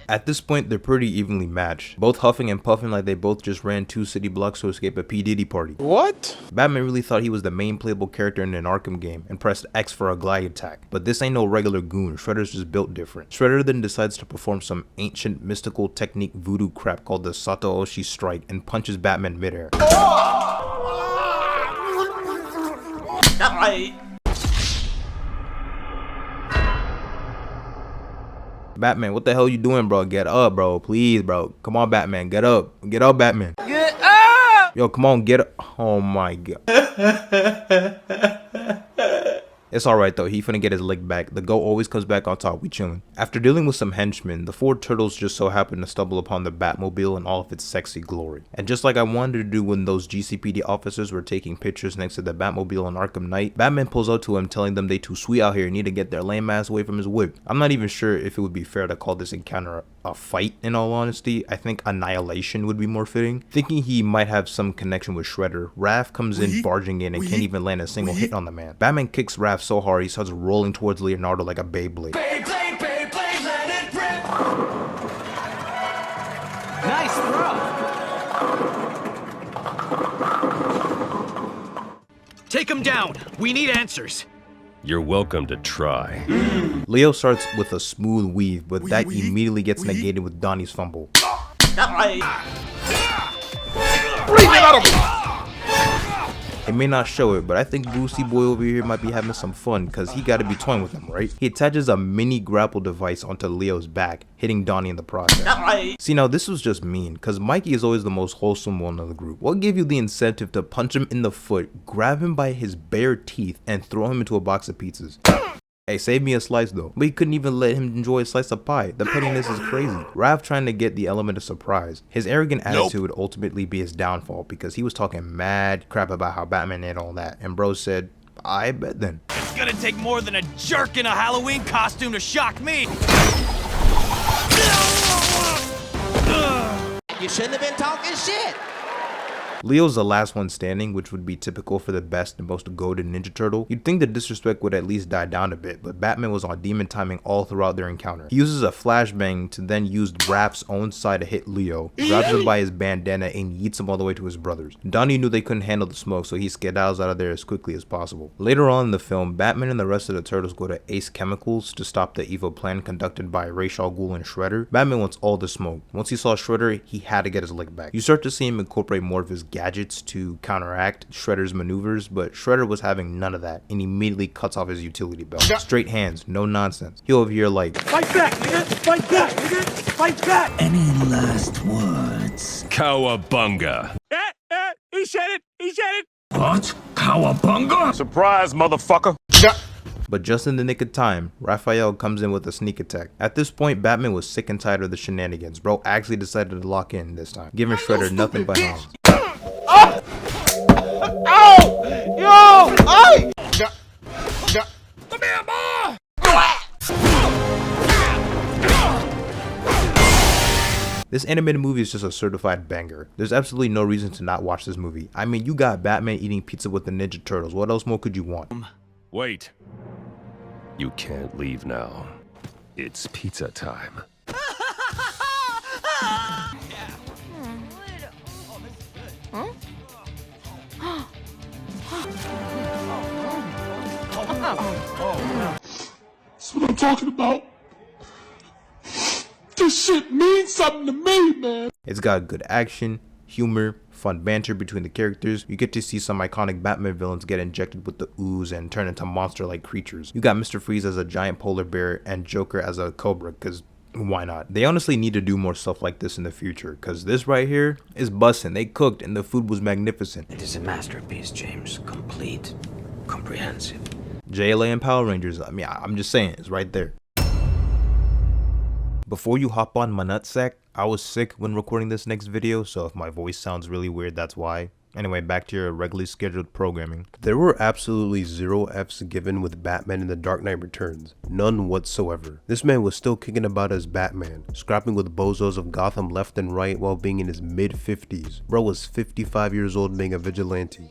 At this point, they're pretty evenly matched, both huffing and puffing like they both just ran 2 city blocks to escape a P. Diddy party. What? Batman really thought he was the main playable character in an Arkham game and pressed X for a glide attack, but this ain't no regular goon. Shredder's just built different. Shredder then decides to perform some ancient mystical technique voodoo crap called the Satoshi Strike and punches Batman midair. Batman, what the hell you doing, bro? Get up, bro. Please, bro. Come on, Batman. Get up. Get up, Batman. Get up! Yo, come on, get up. Oh my god. It's alright though, he finna get his leg back. The goat always comes back on top, we chillin'. After dealing with some henchmen, the 4 turtles just so happen to stumble upon the Batmobile in all of its sexy glory. And just like I wanted to do when those GCPD officers were taking pictures next to the Batmobile in Arkham Knight, Batman pulls up to him telling them they too sweet out here and need to get their lame ass away from his whip. I'm not even sure if it would be fair to call this encounter a fight in all honesty. I think annihilation would be more fitting. Thinking he might have some connection with Shredder, Raph comes in barging in and can't even land a single hit on the man. Batman kicks Raph so hard he starts rolling towards Leonardo like a Beyblade. Beyblade, Beyblade, let it rip! Nice throw! Take him down. We need answers. You're welcome to try. Leo starts with a smooth weave, but that immediately gets negated with Donnie's fumble. It may not show it, but I think Boosty Boy over here might be having some fun because he got to be toying with him, right? He attaches a mini grapple device onto Leo's back, hitting Donnie in the process. See, now this was just mean because Mikey is always the most wholesome one of the group. What gave you the incentive to punch him in the foot, grab him by his bare teeth, and throw him into a box of pizzas? Hey, save me a slice though. But he couldn't even let him enjoy a slice of pie. The pettiness is crazy. Raph trying to get the element of surprise. His arrogant attitude would ultimately be his downfall because he was talking mad crap about how Batman did all that. And bro said, I bet then. It's gonna take more than a jerk in a Halloween costume to shock me. You shouldn't have been talking shit. Leo's the last one standing, which would be typical for the best and most goated Ninja Turtle. You'd think the disrespect would at least die down a bit, but Batman was on demon timing all throughout their encounter. He uses a flashbang to then use Rap's own side to hit Leo, grabs him by his bandana and yeets him all the way to his brothers. Donnie knew they couldn't handle the smoke, so he skedaddles out of there as quickly as possible. Later on in the film, Batman and the rest of the Turtles go to Ace Chemicals to stop the evil plan conducted by Ra's al Ghul and Shredder. Batman wants all the smoke. Once he saw Shredder, he had to get his lick back. You start to see him incorporate more of his gadgets to counteract Shredder's maneuvers, but Shredder was having none of that and immediately cuts off his utility belt. Straight hands, no nonsense. He over here like, fight back, nigga! Fight back, nigga! Fight back! Any last words? Cowabunga. He said it! He said it! What? Cowabunga? Surprise, motherfucker! But just in the nick of time, Raphael comes in with a sneak attack. At this point, Batman was sick and tired of the shenanigans. Bro actually decided to lock in this time, giving Shredder nothing but hands. Oh! Ow! Yo! Ay! Come here, boy! This animated movie is just a certified banger. There's absolutely no reason to not watch this movie. I mean, you got Batman eating pizza with the Ninja Turtles. What else more could you want? Wait. You can't leave now. It's pizza time. That's what I'm talking about. This shit means something to me, man. It's got good action, humor, fun banter between the characters. You get to see some iconic Batman villains get injected with the ooze and turn into monster-like creatures. You got Mr. Freeze as a giant polar bear and Joker as a cobra, because why not? They honestly need to do more stuff like this in the future, because this right here is bussin'. They cooked and the food was magnificent. It is a masterpiece, James. Complete, comprehensive. JLA and Power Rangers, I mean, I'm just saying, it's right there. Before you hop on my nutsack, I was sick when recording this next video, so if my voice sounds really weird, that's why. Anyway, back to your regularly scheduled programming. There were absolutely 0 F's given with Batman in The Dark Knight Returns. None whatsoever. This man was still kicking about as Batman, scrapping with bozos of Gotham left and right while being in his mid-50s. Bro was 55 years old being a vigilante.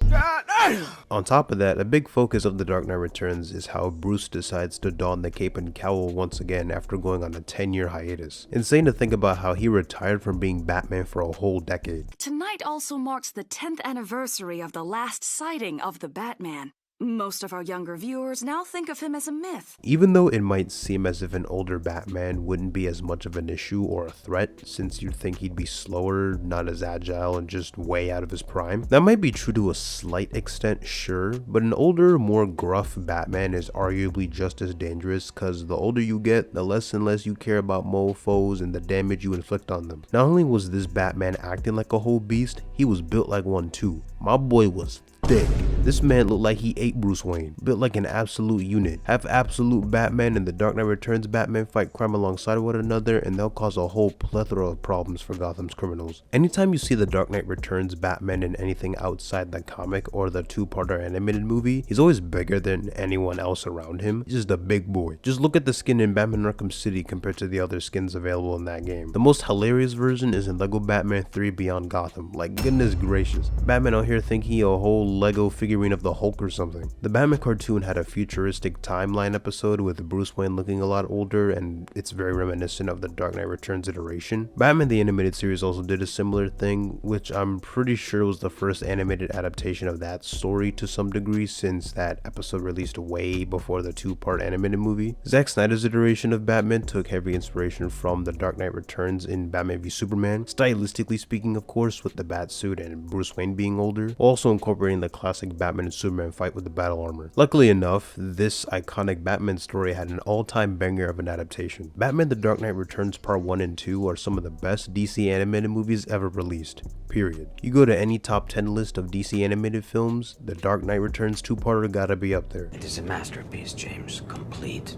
On top of that, a big focus of The Dark Knight Returns is how Bruce decides to don the cape and cowl once again after going on a 10-year hiatus. Insane to think about how he retired from being Batman for a whole decade. Tonight also marks the 10th anniversary of the last sighting of the Batman. Most of our younger viewers now think of him as a myth. Even though it might seem as if an older Batman wouldn't be as much of an issue or a threat, since you'd think he'd be slower, not as agile, and just way out of his prime. That might be true to a slight extent, sure, but an older, more gruff Batman is arguably just as dangerous, cause the older you get, the less and less you care about mofos and the damage you inflict on them. Not only was this Batman acting like a whole beast, he was built like one too. My boy was thick. This man looked like he ate Bruce Wayne, built like an absolute unit. Have absolute Batman and the Dark Knight Returns Batman fight crime alongside one another and they'll cause a whole plethora of problems for Gotham's criminals. Anytime you see the Dark Knight Returns Batman in anything outside the comic or the two-parter animated movie, he's always bigger than anyone else around him. He's just a big boy. Just look at the skin in Batman Arkham City compared to the other skins available in that game. The most hilarious version is in LEGO Batman 3 Beyond Gotham. Like, goodness gracious. Batman out here thinking he a whole Lego figurine of the Hulk or something. The Batman cartoon had a futuristic timeline episode with Bruce Wayne looking a lot older, and it's very reminiscent of the Dark Knight Returns iteration. Batman the Animated Series also did a similar thing, which I'm pretty sure was the first animated adaptation of that story to some degree, since that episode released way before the two-part animated movie. Zack Snyder's iteration of Batman took heavy inspiration from the Dark Knight Returns in Batman v Superman, stylistically speaking of course, with the bat suit and Bruce Wayne being older, also incorporating the classic Batman and Superman fight with the battle armor. Luckily enough, this iconic Batman story had an all-time banger of an adaptation. Batman The Dark Knight Returns Part 1 and 2 are some of the best DC animated movies ever released, period. You go to any top 10 list of DC animated films, The Dark Knight Returns two-parter gotta be up there. It is a masterpiece, James. Complete,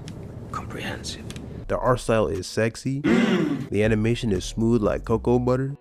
comprehensive. The art style is sexy, the animation is smooth like cocoa butter,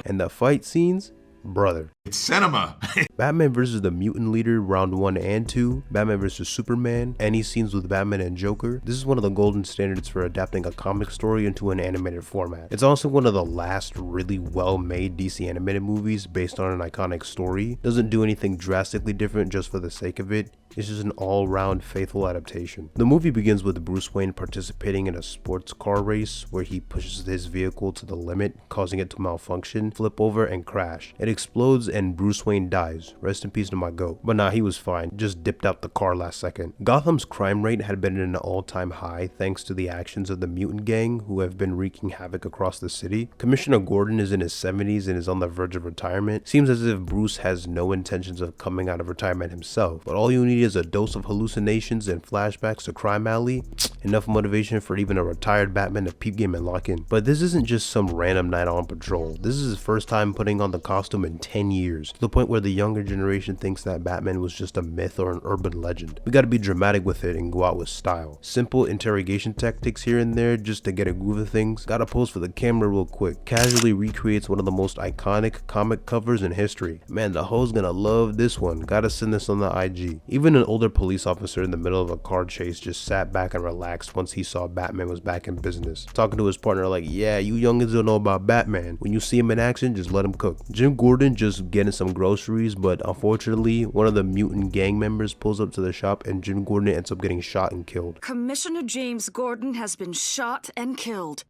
and the fight scenes, brother. It's cinema. Batman vs. the Mutant Leader round 1 and 2, Batman vs. Superman, any scenes with Batman and Joker. This is one of the golden standards for adapting a comic story into an animated format. It's also one of the last really well-made DC animated movies based on an iconic story. Doesn't do anything drastically different just for the sake of it. It's just an all-round faithful adaptation. The movie begins with Bruce Wayne participating in a sports car race where he pushes his vehicle to the limit, causing it to malfunction, flip over, and crash. It explodes and Bruce Wayne dies. Rest in peace to my goat. But nah, he was fine. Just dipped out the car last second. Gotham's crime rate had been at an all-time high thanks to the actions of the mutant gang who have been wreaking havoc across the city. Commissioner Gordon is in his 70s and is on the verge of retirement. Seems as if Bruce has no intentions of coming out of retirement himself, but all you need is a dose of hallucinations and flashbacks to Crime Alley. Enough motivation for even a retired Batman to peep game and lock in. But this isn't just some random night on patrol. This is his first time putting on the costume in 10 years, to the point where the younger generation thinks that Batman was just a myth or an urban legend. We gotta be dramatic with it and go out with style. Simple interrogation tactics here and there just to get a groove of things. Gotta pose for the camera real quick. Casually recreates one of the most iconic comic covers in history. Man, the hoe's gonna love this one. Gotta send this on the IG. Even an older police officer in the middle of a car chase just sat back and relaxed once he saw Batman was back in business. Talking to his partner like, yeah, you youngins don't know about Batman. When you see him in action, just let him cook. Jim Gordon just getting some groceries, but unfortunately, one of the mutant gang members pulls up to the shop and Jim Gordon ends up getting shot and killed. Commissioner James Gordon has been shot and killed.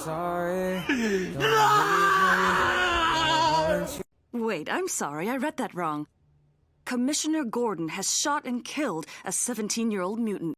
Sorry. Wait, I'm sorry, I read that wrong. Commissioner Gordon has shot and killed a 17-year-old mutant.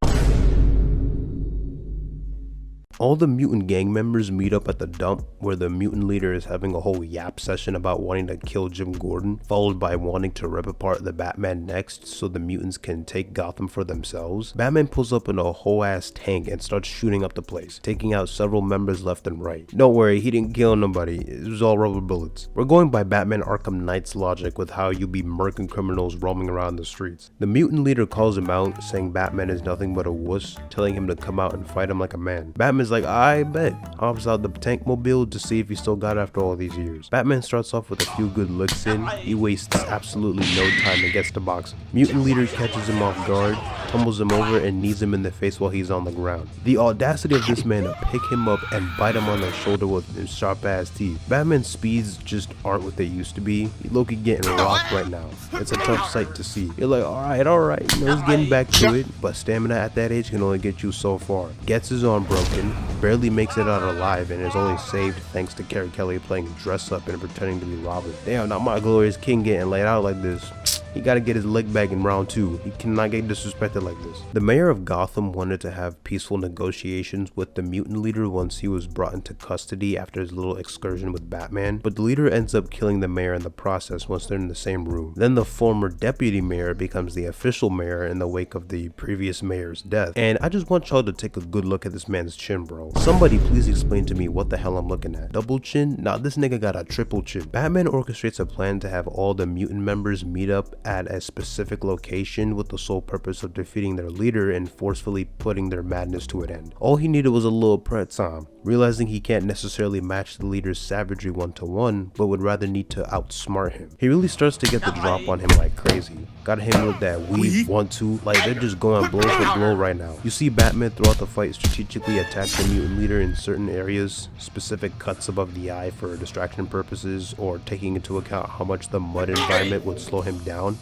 All the mutant gang members meet up at the dump where the mutant leader is having a whole yap session about wanting to kill Jim Gordon, followed by wanting to rip apart the Batman next so the mutants can take Gotham for themselves. Batman pulls up in a whole ass tank and starts shooting up the place, taking out several members left and right. Don't worry, he didn't kill nobody, it was all rubber bullets. We're going by Batman Arkham Knight's logic with how you be murking criminals roaming around the streets. The mutant leader calls him out, saying Batman is nothing but a wuss, telling him to come out and fight him like a man. Batman's like, I bet. Hops out the tank mobile to see if he still got it after all these years. Batman starts off with a few good looks in. He wastes absolutely no time and gets to boxing. Mutant leader catches him off guard, tumbles him over and knees him in the face while he's on the ground. The audacity of this man to pick him up and bite him on the shoulder with his sharp ass teeth. Batman's speeds just aren't what they used to be. Loki getting rocked right now. It's a tough sight to see. You're like, alright, you know, he's getting back to it, but stamina at that age can only get you so far. Gets his arm broken, barely makes it out alive, and is only saved thanks to Carrie Kelly playing dress up and pretending to be Robin. Damn, not my glorious king getting laid out like this. He gotta get his leg back in round 2. He cannot get disrespected like this. The mayor of Gotham wanted to have peaceful negotiations with the mutant leader once he was brought into custody after his little excursion with Batman, but the leader ends up killing the mayor in the process once they're in the same room. Then the former deputy mayor becomes the official mayor in the wake of the previous mayor's death. And I just want y'all to take a good look at this man's chin, bro. Somebody please explain to me what the hell I'm looking at. Double chin? Nah, this nigga got a triple chin. Batman orchestrates a plan to have all the mutant members meet up at a specific location with the sole purpose of defeating their leader and forcefully putting their madness to an end. All he needed was a little prep time, realizing he can't necessarily match the leader's savagery 1-to-1, but would rather need to outsmart him. He really starts to get the drop on him like crazy. Got him with that weave 1-2, like they're just going blow for blow right now. You see Batman throughout the fight strategically attack the mutant leader in certain areas, specific cuts above the eye for distraction purposes, or taking into account how much the mud environment would slow him down.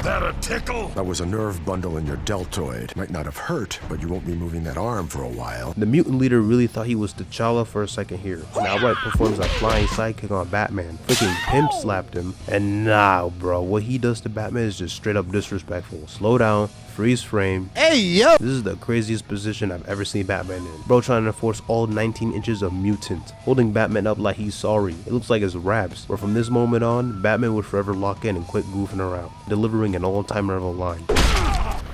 That a tickle? That was a nerve bundle in your deltoid. Might not have hurt, but you won't be moving that arm for a while. The mutant leader really thought he was T'Challa for a second here, and outright performs a flying sidekick on Batman. Freaking pimp slapped him, and now, bro, what he does to Batman is just straight up disrespectful. Slow down. Freeze frame. Hey, yo! This is the craziest position I've ever seen Batman in. Bro trying to force all 19 inches of mutant, holding Batman up like he's sorry. It looks like his raps. But from this moment on, Batman would forever lock in and quit goofing around, delivering an all-time level line.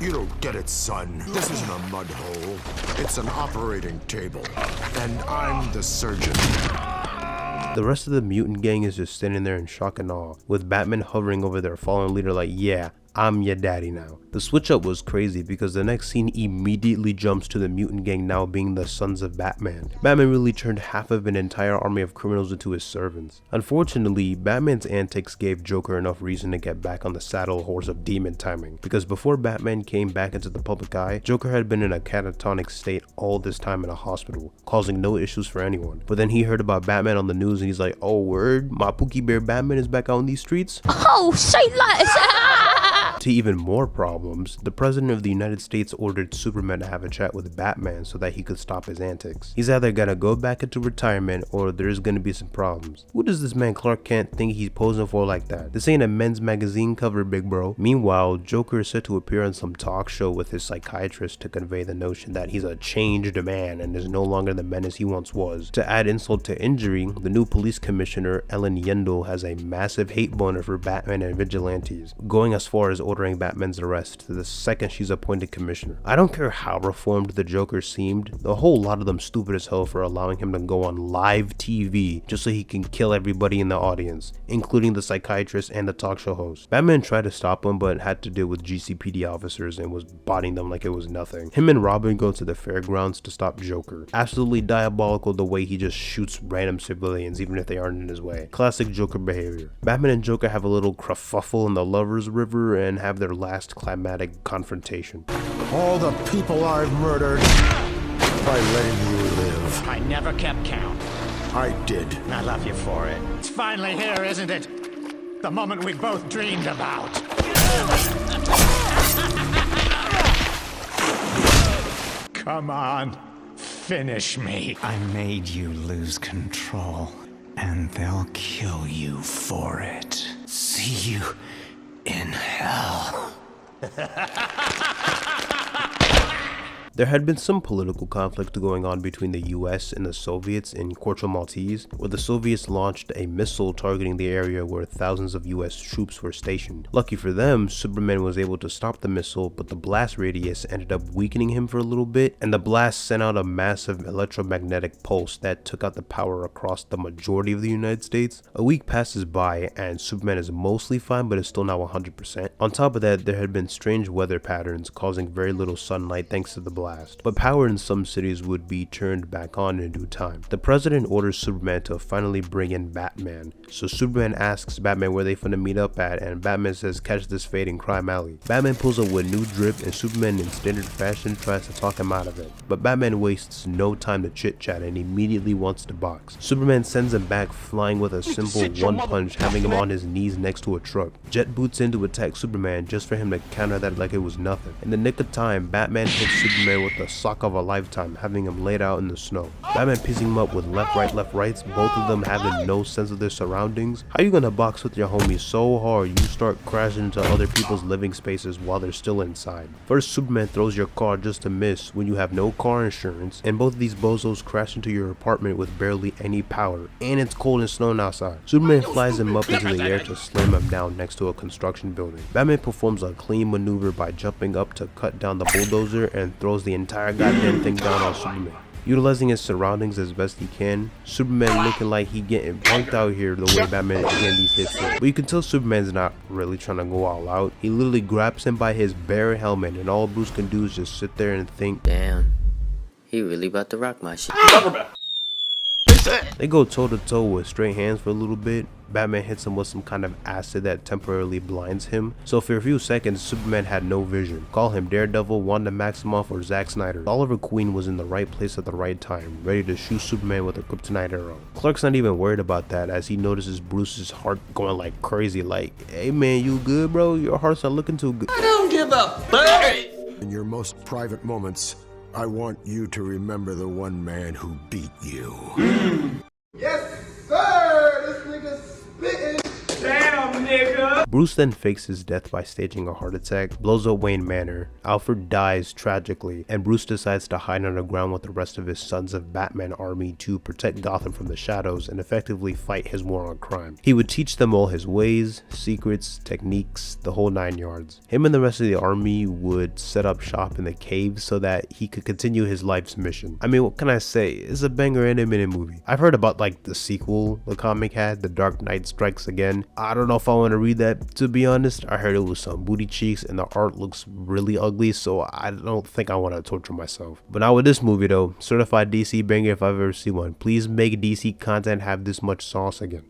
You don't get it, son. This isn't a mud hole. It's an operating table. And I'm the surgeon. The rest of the mutant gang is just standing there in shock and awe, with Batman hovering over their fallen leader like, yeah, I'm your daddy now. The switch up was crazy because the next scene immediately jumps to the mutant gang now being the sons of Batman. Batman really turned half of an entire army of criminals into his servants. Unfortunately, Batman's antics gave Joker enough reason to get back on the saddle horse of demon timing, because before Batman came back into the public eye, Joker had been in a catatonic state all this time in a hospital, causing no issues for anyone. But then he heard about Batman on the news and he's like, oh word, my Pookie Bear Batman is back out on these streets? Oh, say less! To even more problems, the President of the United States ordered Superman to have a chat with Batman so that he could stop his antics. He's either gonna go back into retirement or there's gonna be some problems. Who does this man Clark Kent think he's posing for like that? This ain't a men's magazine cover, big bro. Meanwhile, Joker is set to appear on some talk show with his psychiatrist to convey the notion that he's a changed man and is no longer the menace he once was. To add insult to injury, the new police commissioner, Ellen Yendel, has a massive hate boner for Batman and vigilantes, going as far as ordering Batman's arrest the second she's appointed commissioner. I don't care how reformed the Joker seemed, a whole lot of them stupid as hell for allowing him to go on live TV just so he can kill everybody in the audience, including the psychiatrist and the talk show host. Batman tried to stop him but had to deal with GCPD officers and was bodying them like it was nothing. Him and Robin go to the fairgrounds to stop Joker. Absolutely diabolical the way he just shoots random civilians even if they aren't in his way. Classic Joker behavior. Batman and Joker have a little kerfuffle in the Lover's River and have their last climatic confrontation. All the people I've murdered by letting you live. I never kept count. I did. I love you for it. It's finally here, isn't it? The moment we both dreamed about. Come on, finish me. I made you lose control, and they'll kill you for it. See you in hell. There had been some political conflict going on between the US and the Soviets in Corto Maltese, where the Soviets launched a missile targeting the area where thousands of US troops were stationed. Lucky for them, Superman was able to stop the missile, but the blast radius ended up weakening him for a little bit, and the blast sent out a massive electromagnetic pulse that took out the power across the majority of the United States. A week passes by, and Superman is mostly fine, but is still not 100%. On top of that, there had been strange weather patterns causing very little sunlight thanks to the blast. But power in some cities would be turned back on in due time. The president orders Superman to finally bring in Batman. So Superman asks Batman where they finna meet up at, and Batman says catch this fade in Crime Alley. Batman pulls up with new drip and Superman in standard fashion tries to talk him out of it. But Batman wastes no time to chit chat and immediately wants to box. Superman sends him back flying with a simple one punch, having him on his knees next to a truck. Jet boots in to attack Superman just for him to counter that like it was nothing. In the nick of time, Batman hits Superman with the sock of a lifetime, having him laid out in the snow. Batman piecing him up with left rights, both of them having no sense of their surroundings. How you gonna box with your homies so hard you start crashing into other people's living spaces while they're still inside? First, Superman throws your car just to miss when you have no car insurance, and both of these bozos crash into your apartment with barely any power, and it's cold and snowing outside. Superman flies him up into the air to slam him down next to a construction building. Batman performs a clean maneuver by jumping up to cut down the bulldozer and throws the entire goddamn thing down on Superman. Utilizing his surroundings as best he can, Superman looking like he getting punked out here the way Batman is getting these hits in. But you can tell Superman's not really trying to go all out. He literally grabs him by his bare helmet, and all Bruce can do is just sit there and think, damn, he really about to rock my shit. They go toe to toe with straight hands for a little bit. Batman hits him with some kind of acid that temporarily blinds him. So for a few seconds, Superman had no vision. Call him Daredevil, Wanda Maximoff, or Zack Snyder. Oliver Queen was in the right place at the right time, ready to shoot Superman with a kryptonite arrow. Clark's not even worried about that as he notices Bruce's heart going like crazy, like, hey man, you good bro? Your heart's not looking too good. I don't give a fuck! In your most private moments, I want you to remember the one man who beat you. Yes, sir! This nigga's spitting. Damn, nigga! Bruce then fakes his death by staging a heart attack, blows up Wayne Manor, Alfred dies tragically, and Bruce decides to hide underground with the rest of his Sons of Batman army to protect Gotham from the shadows and effectively fight his war on crime. He would teach them all his ways, secrets, techniques, the whole 9 yards. Him and the rest of the army would set up shop in the caves so that he could continue his life's mission. I mean, what can I say? It's a banger animated movie. I've heard about like the sequel the comic had, The Dark Knight Strikes Again. I don't know if I want to read that To be honest, I heard it was some booty cheeks and the art looks really ugly, so I don't think I want to torture myself. But not with this movie though. Certified DC banger if I've ever seen one. Please make DC content have this much sauce again.